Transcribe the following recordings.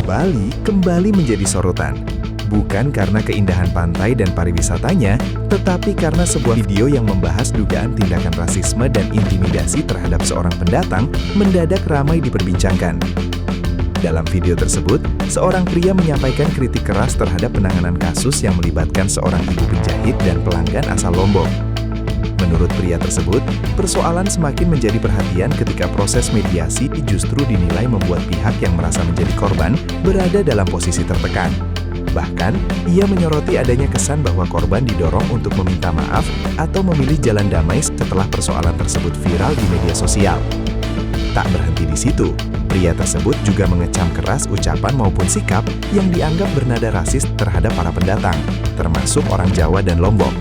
Bali kembali menjadi sorotan. Bukan karena keindahan pantai dan pariwisatanya, tetapi karena sebuah video yang membahas dugaan tindakan rasisme dan intimidasi terhadap seorang pendatang mendadak ramai diperbincangkan. Dalam video tersebut, seorang pria menyampaikan kritik keras terhadap penanganan kasus yang melibatkan seorang ibu penjahit dan pelanggan asal Lombok. Menurut pria tersebut, persoalan semakin menjadi perhatian ketika proses mediasi justru dinilai membuat pihak yang merasa menjadi korban berada dalam posisi tertekan. Bahkan, ia menyoroti adanya kesan bahwa korban didorong untuk meminta maaf atau memilih jalan damai setelah persoalan tersebut viral di media sosial. Tak berhenti di situ, pria tersebut juga mengecam keras ucapan maupun sikap yang dianggap bernada rasis terhadap para pendatang, termasuk orang Jawa dan Lombok.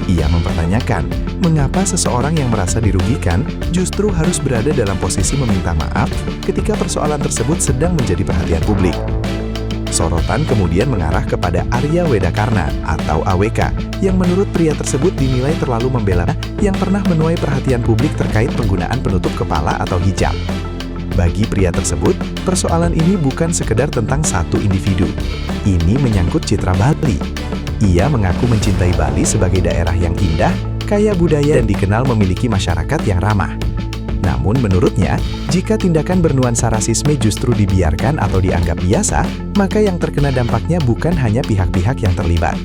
Ia mempertanyakan, mengapa seseorang yang merasa dirugikan justru harus berada dalam posisi meminta maaf ketika persoalan tersebut sedang menjadi perhatian publik. Sorotan kemudian mengarah kepada Arya Wedakarna atau AWK yang menurut pria tersebut dinilai terlalu membela yang pernah menuai perhatian publik terkait penggunaan penutup kepala atau hijab. Bagi pria tersebut, persoalan ini bukan sekedar tentang satu individu. Ini menyangkut citra Bali. Ia mengaku mencintai Bali sebagai daerah yang indah, kaya budaya dan dikenal memiliki masyarakat yang ramah. Namun menurutnya, jika tindakan bernuansa rasisme justru dibiarkan atau dianggap biasa, maka yang terkena dampaknya bukan hanya pihak-pihak yang terlibat.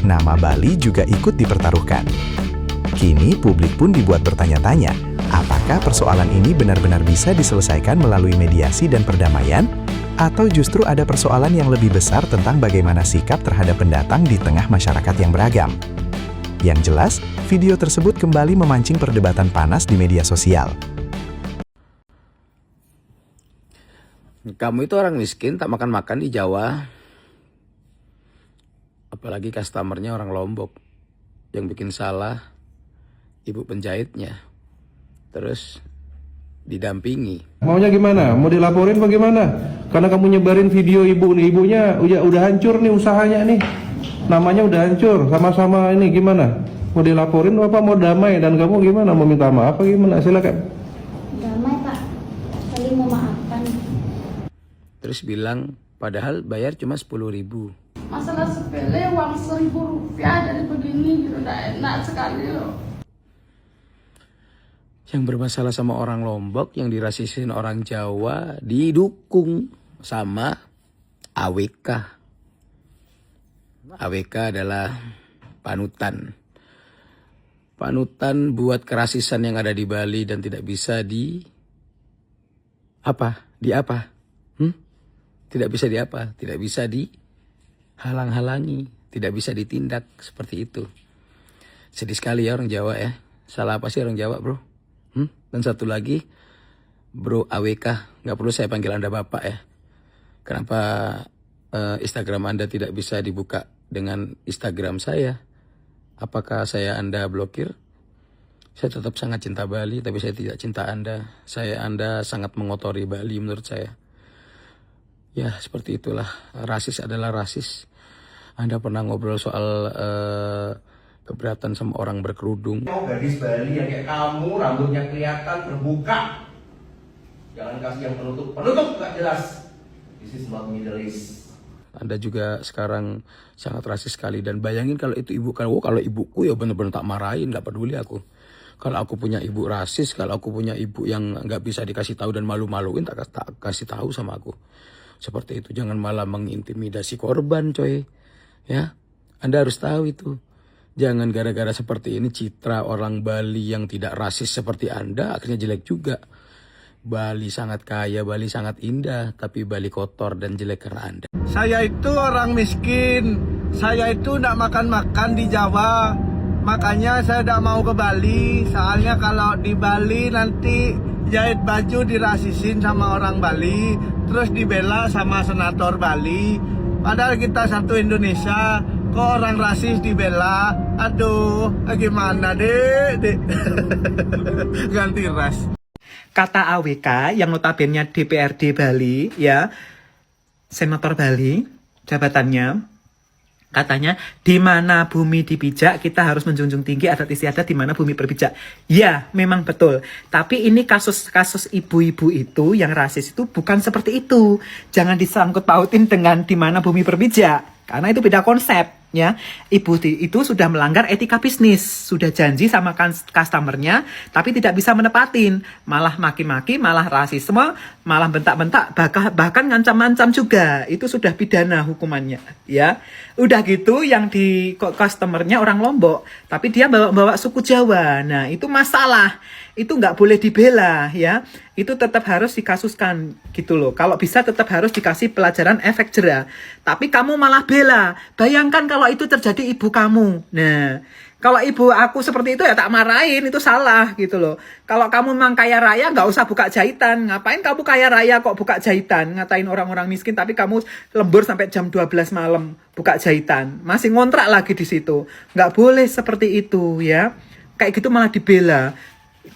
Nama Bali juga ikut dipertaruhkan. Kini publik pun dibuat bertanya-tanya, apakah persoalan ini benar-benar bisa diselesaikan melalui mediasi dan perdamaian? Atau justru ada persoalan yang lebih besar tentang bagaimana sikap terhadap pendatang di tengah masyarakat yang beragam? Yang jelas, video tersebut kembali memancing perdebatan panas di media sosial. Kamu itu orang miskin, tak makan-makan di Jawa. Apalagi customernya orang Lombok. Yang bikin salah, ibu penjahitnya. Terus didampingi. Maunya gimana? Mau dilaporin bagaimana? Karena kamu nyebarin video ibunya udah hancur nih usahanya nih. Namanya udah hancur, sama-sama ini gimana? Mau dilaporin apa mau damai? Dan kamu gimana? Mau minta maaf apa gimana? Silakan. Damai Pak, saling memaafkan. Terus bilang, padahal bayar cuma 10.000. Masalah sepele uang 1.000 rupiah dari begini gitu, udah enak sekali loh. Yang bermasalah sama orang Lombok, yang dirasisin orang Jawa, didukung sama AWK. AWK adalah panutan. Panutan buat kerasisan yang ada di Bali dan tidak bisa Tidak bisa Tidak bisa dihalang-halangi, tidak bisa ditindak seperti itu. Sedih sekali ya orang Jawa ya. Salah apa sih orang Jawa, bro? Dan satu lagi, bro AWK, nggak perlu saya panggil Anda Bapak ya. Kenapa Instagram Anda tidak bisa dibuka dengan Instagram saya? Apakah Anda blokir? Saya tetap sangat cinta Bali, tapi saya tidak cinta Anda. Anda sangat mengotori Bali menurut saya. Ya, seperti itulah. Rasis adalah rasis. Anda pernah ngobrol soal keberatan sama orang berkerudung. Gadis Bali yang kayak kamu, rambutnya kelihatan terbuka. Jangan kasih yang penutup nggak jelas. This is not Middle East. Anda juga sekarang sangat rasis sekali. Dan bayangin kalau itu ibu, kalau ibuku ya benar-benar tak marahin, nggak peduli aku. Kalau aku punya ibu rasis, kalau aku punya ibu yang nggak bisa dikasih tahu dan malu-maluin, tak kasih tahu sama aku. Seperti itu, jangan malah mengintimidasi korban, coy. Ya, Anda harus tahu itu. Jangan gara-gara seperti ini citra orang Bali yang tidak rasis seperti Anda akhirnya jelek juga. Bali sangat kaya, Bali sangat indah, tapi Bali kotor dan jelek karena Anda. Saya itu orang miskin, saya itu tidak makan-makan di Jawa. Makanya saya tidak mau ke Bali, soalnya kalau di Bali nanti jahit baju dirasisin sama orang Bali, terus dibela sama senator Bali. Padahal kita satu Indonesia, kok orang rasis dibela? Aduh, gimana dek? Ganti ras. Kata AWK yang notabene DPRD Bali, ya, senator Bali, jabatannya, Katanya, di mana bumi dipijak, kita harus menjunjung tinggi adat istiadat di mana bumi berpijak. Ya, memang betul. Tapi ini kasus-kasus ibu-ibu itu yang rasis itu bukan seperti itu. Jangan disangkut pautin dengan di mana bumi berpijak. Karena itu beda konsep. Ya, itu sudah melanggar etika bisnis, sudah janji sama customernya, tapi tidak bisa menepatin, malah maki-maki, malah rasisme, malah bentak-bentak, bahkan ngancam-ngancam juga. Itu sudah pidana hukumannya, ya. Udah gitu, yang di customernya orang Lombok, tapi dia bawa suku Jawa. Nah, itu masalah. Itu nggak boleh dibela, ya. Itu tetap harus dikasuskan, gitu loh. Kalau bisa tetap harus dikasih pelajaran efek jera. Tapi kamu malah bela. Bayangkan kalau itu terjadi ibu kamu. Nah, kalau ibu aku seperti itu ya tak marahin, itu salah, gitu loh. Kalau kamu memang kaya raya, nggak usah buka jahitan. Ngapain kamu kaya raya kok buka jahitan? Ngatain orang-orang miskin, tapi kamu lembur sampai jam 12 malam buka jahitan. Masih ngontrak lagi di situ. Nggak boleh seperti itu, ya. Kayak gitu malah dibela.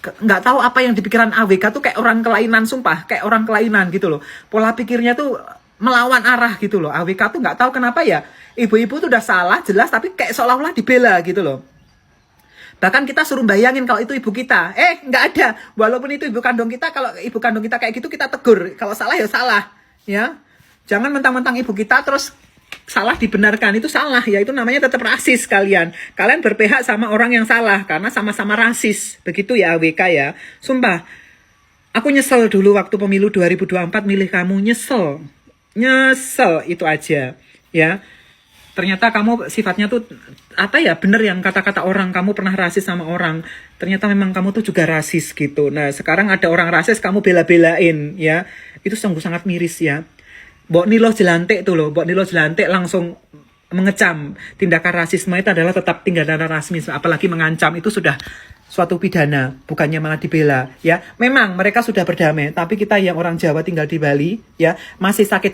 Nggak tahu apa yang di pikiran AWK tuh kayak orang kelainan, sumpah, kayak orang kelainan gitu loh. Pola pikirnya tuh melawan arah gitu loh. AWK tuh nggak tahu kenapa ya, ibu-ibu tuh udah salah jelas tapi kayak seolah-olah dibela gitu loh. Bahkan kita suruh bayangin kalau itu ibu kita, nggak ada. Walaupun itu ibu kandung kita, kalau ibu kandung kita kayak gitu kita tegur. Kalau salah ya salah, ya. Jangan mentang-mentang ibu kita terus salah dibenarkan, itu salah ya, itu namanya tetap rasis kalian berpihak sama orang yang salah karena sama-sama rasis, begitu ya AWK ya. Sumpah aku nyesel dulu waktu pemilu 2024 milih kamu, nyesel itu aja ya. Ternyata kamu sifatnya tuh apa ya, bener yang kata-kata orang, kamu pernah rasis sama orang, ternyata memang kamu tuh juga rasis gitu. Nah sekarang ada orang rasis kamu bela-belain ya, itu sungguh sangat miris ya. Mbok Nilo Jelantik tuh loh, Mbok Nilo Jelantik langsung mengecam tindakan rasisme itu adalah tetap tindakan rasisme, apalagi mengancam, itu sudah suatu pidana, bukannya malah dibela ya. Memang mereka sudah berdamai, tapi kita yang orang Jawa tinggal di Bali ya masih sakit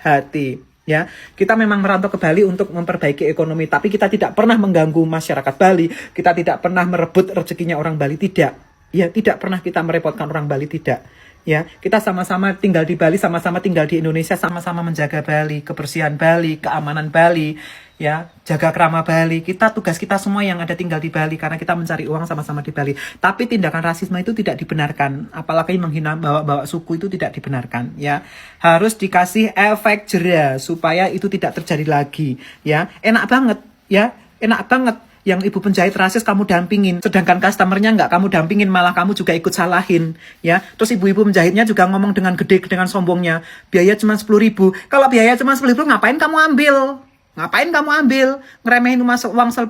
hati ya. Kita memang merantau ke Bali untuk memperbaiki ekonomi, tapi kita tidak pernah mengganggu masyarakat Bali, kita tidak pernah merebut rezekinya orang Bali, tidak ya, tidak pernah kita merepotkan orang Bali, tidak. Ya, kita sama-sama tinggal di Bali, sama-sama tinggal di Indonesia, sama-sama menjaga Bali, kebersihan Bali, keamanan Bali, ya, jaga kerama Bali. Tugas kita semua yang ada tinggal di Bali karena kita mencari uang sama-sama di Bali. Tapi tindakan rasisme itu tidak dibenarkan, apalagi menghina bawa-bawa suku itu tidak dibenarkan, ya. Harus dikasih efek jera supaya itu tidak terjadi lagi, ya. Enak banget, ya, enak banget. Yang ibu penjahit rasis kamu dampingin, sedangkan customernya nggak kamu dampingin, malah kamu juga ikut salahin, ya. Terus ibu-ibu penjahitnya juga ngomong dengan gede, dengan sombongnya, biaya cuma 10.000. Kalau biaya cuma 10.000, ngapain kamu ambil? Ngeremehin uang 10.000,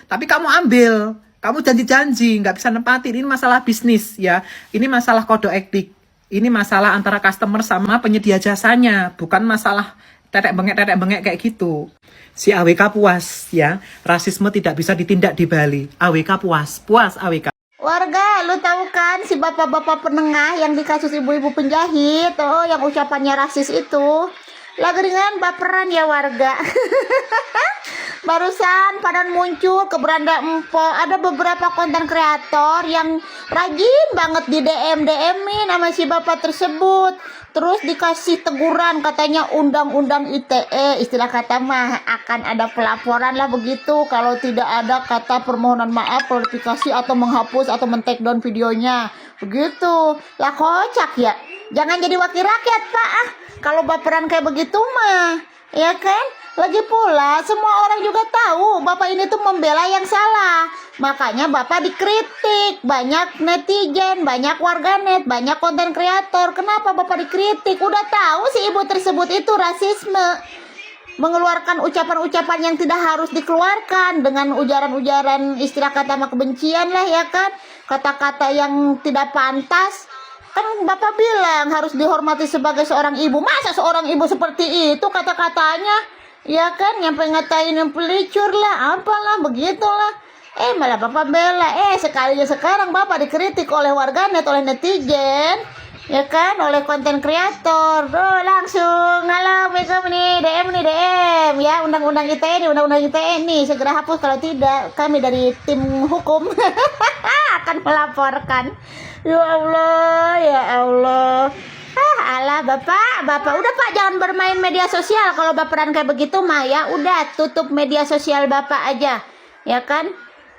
tapi kamu ambil. Kamu janji-janji, nggak bisa nempatin. Ini masalah bisnis, ya. Ini masalah kode etik. Ini masalah antara customer sama penyedia jasanya, bukan masalah tetek bengek kayak gitu. Si AWK puas ya, rasisme tidak bisa ditindak di Bali. AWK puas AWK. Warga, lu tahu kan si bapak-bapak penengah yang di kasus ibu-ibu penjahit, yang ucapannya rasis itu, lagi dengan baperan ya warga. Barusan pada muncul ke beranda Empo, ada beberapa konten kreator yang rajin banget di DM-in sama si bapak tersebut. Terus dikasih teguran, katanya undang-undang ITE, istilah kata mah akan ada pelaporan lah begitu kalau tidak ada kata permohonan maaf, klarifikasi atau menghapus atau men-take down videonya. Begitu. Lah kocak ya. Jangan jadi wakil rakyat, Pak. Kalau baperan kayak begitu mah, ya kan? Lagi pula semua orang juga tahu Bapak ini tuh membela yang salah. Makanya Bapak dikritik. Banyak netizen, banyak warganet, banyak konten kreator. Kenapa Bapak dikritik? Udah tahu si ibu tersebut itu rasisme. Mengeluarkan ucapan-ucapan yang tidak harus dikeluarkan. Dengan ujaran-ujaran istilah kata kebencian lah ya kan. Kata-kata yang tidak pantas. Kan Bapak bilang harus dihormati sebagai seorang ibu. Masa seorang ibu seperti itu kata-katanya? Ya kan, nyampe ngatain yang pelicur lah, apalah, begitulah. Malah Bapak bela. Sekalinya sekarang Bapak dikritik oleh warganet, oleh netizen. ya kan, oleh konten kreator. Langsung halo Assalamualaikum nih, DM ya, undang-undang ITE nih segera hapus, kalau tidak kami dari tim hukum akan melaporkan. Ya Allah. Alah Bapak, udah Pak, jangan bermain media sosial. Kalau baperan kayak begitu mah ya udah tutup media sosial Bapak aja, ya kan?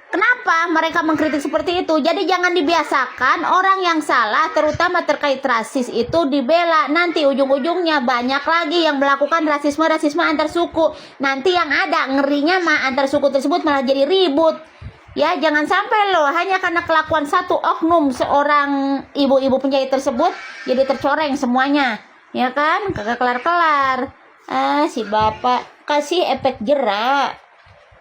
Kenapa mereka mengkritik seperti itu? Jadi jangan dibiasakan orang yang salah, terutama terkait rasis itu dibela. Nanti ujung-ujungnya banyak lagi yang melakukan rasisme antar suku. Nanti yang ada ngerinya mah antar suku tersebut malah jadi ribut. Ya jangan sampai loh hanya karena kelakuan satu oknum seorang ibu-ibu penjahit tersebut jadi tercoreng semuanya. Ya kan? Kagak kelar-kelar. Si Bapak kasih efek jerak.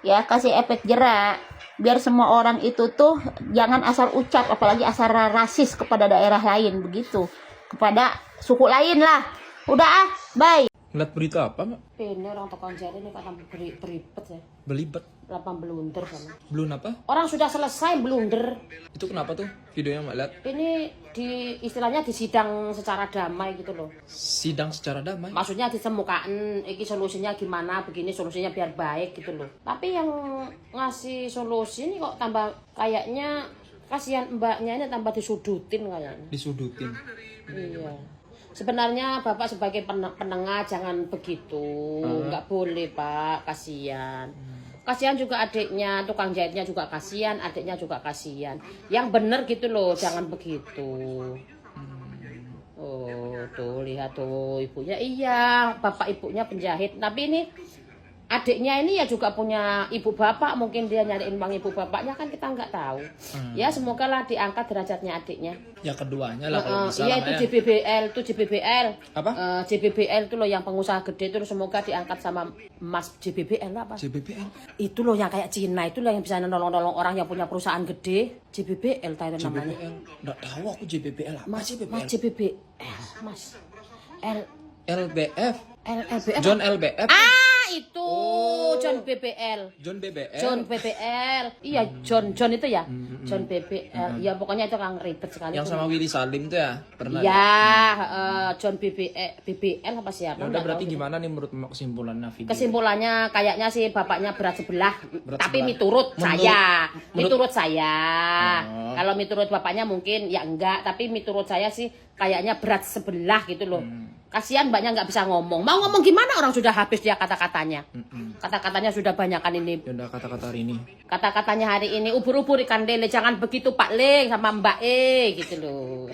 Ya, kasih efek jerak. Biar semua orang itu tuh jangan asal ucap, apalagi asal rasis kepada daerah lain begitu, kepada suku lain lah. Udah bye. Ngeliat berita apa, Mak? Ini orang tekan jari ini kata beribet ya. Belibet. Lapang blunder sama. Belum apa? Orang sudah selesai blunder. Itu kenapa tuh videonya Mak lihat? Ini istilahnya disidang secara damai gitu loh. Sidang secara damai. Maksudnya ditemukan iki solusinya gimana, begini solusinya biar baik gitu loh. Tapi yang ngasih solusi ini kok tambah kayaknya kasihan mbaknya ini tambah disudutin kayaknya. Disudutin. Iya. Sebenarnya Bapak sebagai penengah jangan begitu. Nggak boleh Pak, kasihan. Kasihan juga adiknya, tukang jahitnya juga kasihan, adiknya juga kasihan. Yang bener gitu loh, jangan begitu. Oh, tuh lihat tuh ibunya. Iya, bapak ibunya penjahit. Tapi ini adiknya ini ya juga punya ibu bapak, mungkin dia nyariin bang ibu bapaknya kan kita nggak tahu. Ya semoga lah diangkat derajatnya adiknya. Ya keduanya lah kalau bisa. Iya itu ya. JBBL. Apa? JBBL itu loh yang pengusaha gede itu semoga diangkat sama Mas JBBL apa? JBBL. Itu loh yang kayak Cina itu loh yang bisa nolong-nolong orang yang punya perusahaan gede. JBBL Thailand namanya. JBBL. Nggak tahu aku JBBL apa? Mas JBBL. JBBL. Mas LBF. LBF. John LBF. Itu John BBL. John BBL. John BBL. Iya, John itu ya. John BBL. Ya pokoknya itu kan ribet sekali. Yang sama Willy Salim tuh ya? Pernah. Ya, John BBL apa siapa? Ya udah berarti gimana nih menurut kesimpulannya video? Kesimpulannya kayaknya sih bapaknya berat sebelah, tapi sebelah. miturut saya. menurut- Miturut saya. Oh. Kalau miturut bapaknya mungkin ya enggak, tapi miturut saya sih kayaknya berat sebelah gitu loh. Kasihan mbaknya nggak bisa ngomong. Mau ngomong gimana orang sudah habis dia kata-katanya. Kata-katanya sudah banyak kan ini. Ya udah kata-kata hari ini. Kata-katanya hari ini ubur-ubur ikan lele, jangan begitu Pak Le sama Mbak E gitu loh.